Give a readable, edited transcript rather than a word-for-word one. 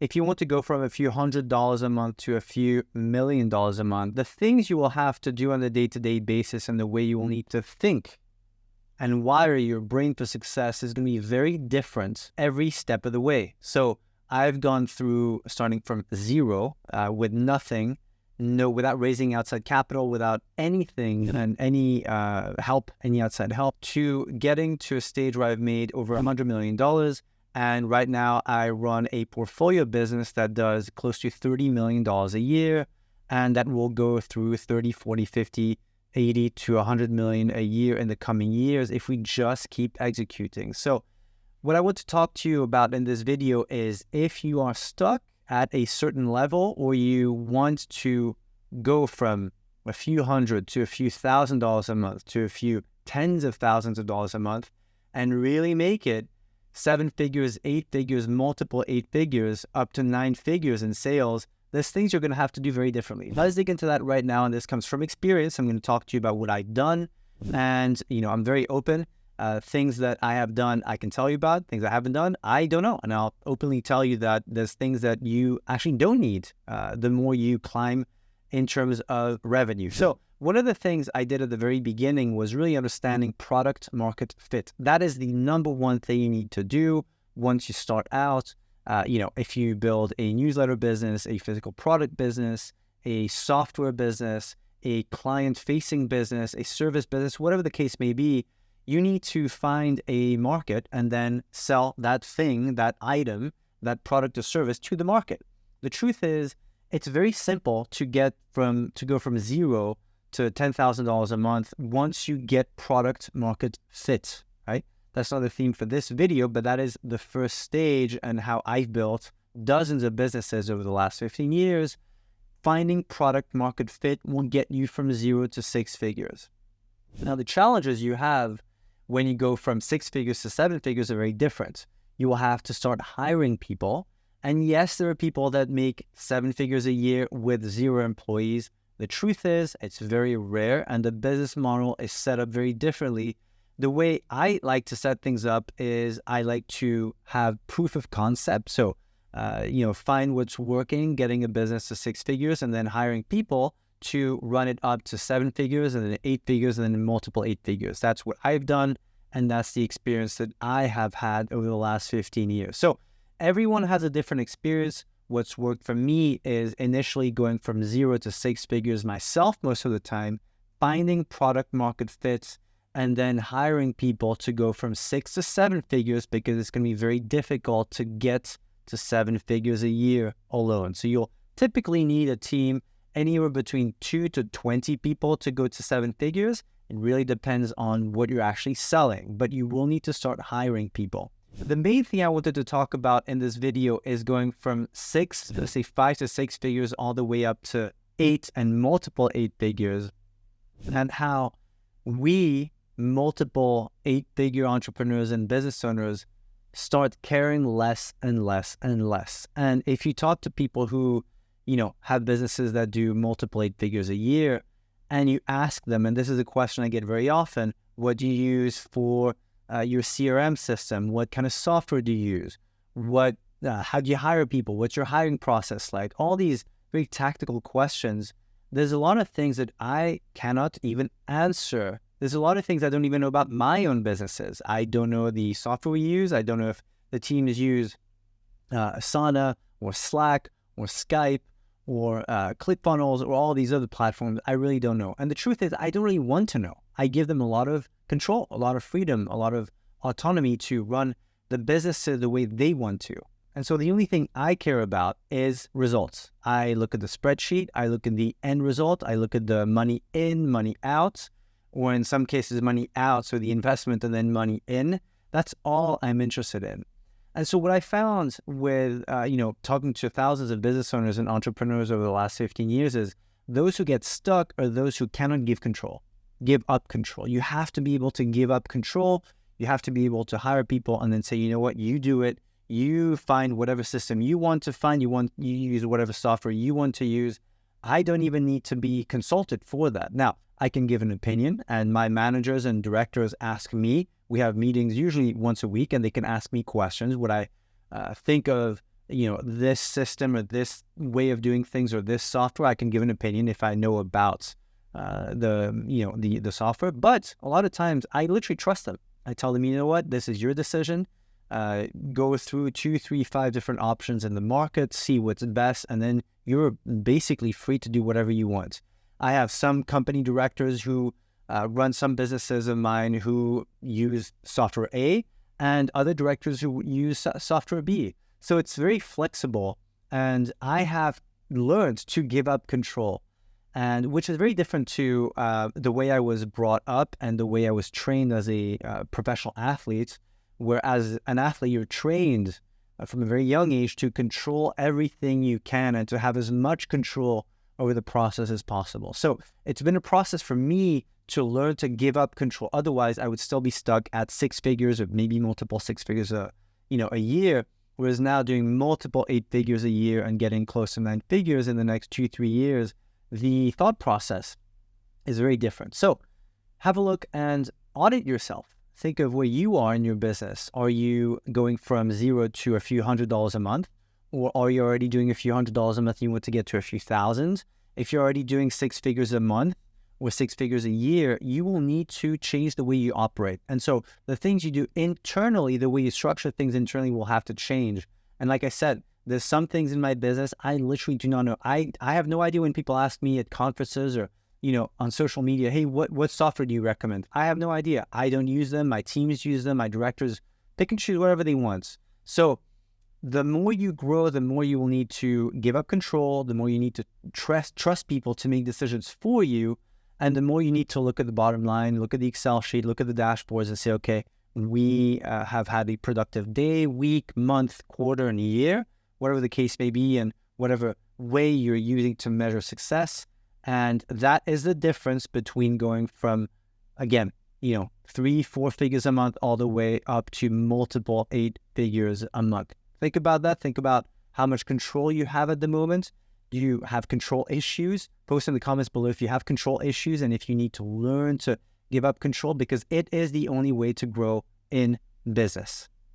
if you want to go from a few $100s a month to a few $1,000,000 a month, the things you will have to do on a day-to-day basis and the way you will need to think and wire your brain for success is going to be very different every step of the way. So I've gone through starting from zero with nothing, without raising outside capital, without anything and any any outside help, to getting to a stage where I've made over $100 million. And right now I run a portfolio business that does close to $30 million a year, and that will go through 30, 40, 50, 80 to 100 million a year in the coming years if we just keep executing. So what I want to talk to you about in this video is, if you are stuck at a certain level, or you want to go from a few hundred to a few $1,000s a month to a few tens of thousands of dollars a month and really make it 7 figures, 8 figures, multiple 8 figures, up to 9 figures in sales, there's things you're going to have to do very differently. Let's dig into that right now, and this comes from experience. I'm going to talk to you about what I've done, and I'm very open. Things that I have done, I can tell you about. Things I haven't done, I don't know. And I'll openly tell you that there's things that you actually don't need the more you climb in terms of revenue. So one of the things I did at the very beginning was really understanding product market fit. That is the number one thing you need to do once you start out. If you build a newsletter business, a physical product business, a software business, a client-facing business, a service business, whatever the case may be, you need to find a market and then sell that thing, that item, that product or service to the market. The truth is, it's very simple to go from zero to $10,000 a month once you get product market fit, right? That's not the theme for this video, but that is the first stage, and how I've built dozens of businesses over the last 15 years. Finding product market fit will get you from 0 to 6 figures. Now, the challenges you have when you go from 6 figures to 7 figures are very different. You will have to start hiring people. And yes, there are people that make 7 figures a year with 0 employees. The truth is, it's very rare, and the business model is set up very differently. The way I like to set things up is I like to have proof of concept. So, find what's working, getting a business to 6 figures, and then hiring people to run it up to 7 figures, and then 8 figures, and then multiple 8 figures. That's what I've done, and that's the experience that I have had over the last 15 years. So everyone has a different experience. What's worked for me is initially going from 0 to 6 figures myself most of the time, finding product market fits, and then hiring people to go from 6 to 7 figures, because it's going to be very difficult to get to 7 figures a year alone. So you'll typically need a team anywhere between 2 to 20 people to go to 7 figures. It really depends on what you're actually selling, but you will need to start hiring people. The main thing I wanted to talk about in this video is going from 5 to 6 figures all the way up to 8 and multiple 8 figures, and how we, multiple 8-figure entrepreneurs and business owners, start caring less and less and less. And if you talk to people who, have businesses that do multiple 8 figures a year, and you ask them, and this is a question I get very often, what do you use for your CRM system? What kind of software do you use? How do you hire people? What's your hiring process like? All these very tactical questions. There's a lot of things that I cannot even answer. There's a lot of things I don't even know about my own businesses. I don't know the software we use. I don't know if the teams use Asana or Slack or Skype or ClickFunnels or all these other platforms. I really don't know. And the truth is, I don't really want to know. I give them a lot of control, a lot of freedom, a lot of autonomy to run the businesses the way they want to. And so the only thing I care about is results. I look at the spreadsheet. I look at the end result. I look at the money in, money out, or in some cases, money out, so the investment and then money in. That's all I'm interested in. And so what I found with, talking to thousands of business owners and entrepreneurs over the last 15 years is those who get stuck are those who cannot give up control. You have to be able to give up control. You have to be able to hire people and then say, you know what, you do it. You find whatever system you want to find. You use whatever software you want to use. I don't even need to be consulted for that. Now, I can give an opinion, and my managers and directors ask me. We have meetings usually once a week, and they can ask me questions, what I think of this system or this way of doing things or this software, I can give an opinion if I know about the software. But a lot of times I literally trust them. I tell them, you know what, this is your decision. Go through 2, 3, 5 different options in the market, see what's best, and then you're basically free to do whatever you want. I have some company directors who run some businesses of mine who use software A, and other directors who use software B. So it's very flexible, and I have learned to give up control, and which is very different to the way I was brought up and the way I was trained as a professional athlete. Whereas an athlete, you're trained from a very young age to control everything you can and to have as much control over the process as possible. So it's been a process for me to learn to give up control. Otherwise, I would still be stuck at 6 figures or maybe multiple 6 figures a year. Whereas now doing multiple 8 figures a year and getting close to 9 figures in the next 2-3 years, the thought process is very different. So have a look and audit yourself. Think of where you are in your business. Are you going from zero to a few $100s a month? Or are you already doing a few $100s a month and you want to get to a few thousand? If you're already doing 6 figures a month or 6 figures a year, you will need to change the way you operate. And so the things you do internally, the way you structure things internally will have to change. And like I said, there's some things in my business I literally do not know. I have no idea when people ask me at conferences or on social media, hey, what software do you recommend? I have no idea. I don't use them. My teams use them. My directors pick and choose whatever they want. So the more you grow, the more you will need to give up control, the more you need to trust people to make decisions for you, and the more you need to look at the bottom line, look at the Excel sheet, look at the dashboards and say, okay, we have had a productive day, week, month, quarter, and year, whatever the case may be, and whatever way you're using to measure success. And that is the difference between going from, again, 3-4 figures a month all the way up to multiple 8 figures a month. Think about that. Think about how much control you have at the moment. Do you have control issues? Post in the comments below if you have control issues and if you need to learn to give up control, because it is the only way to grow in business.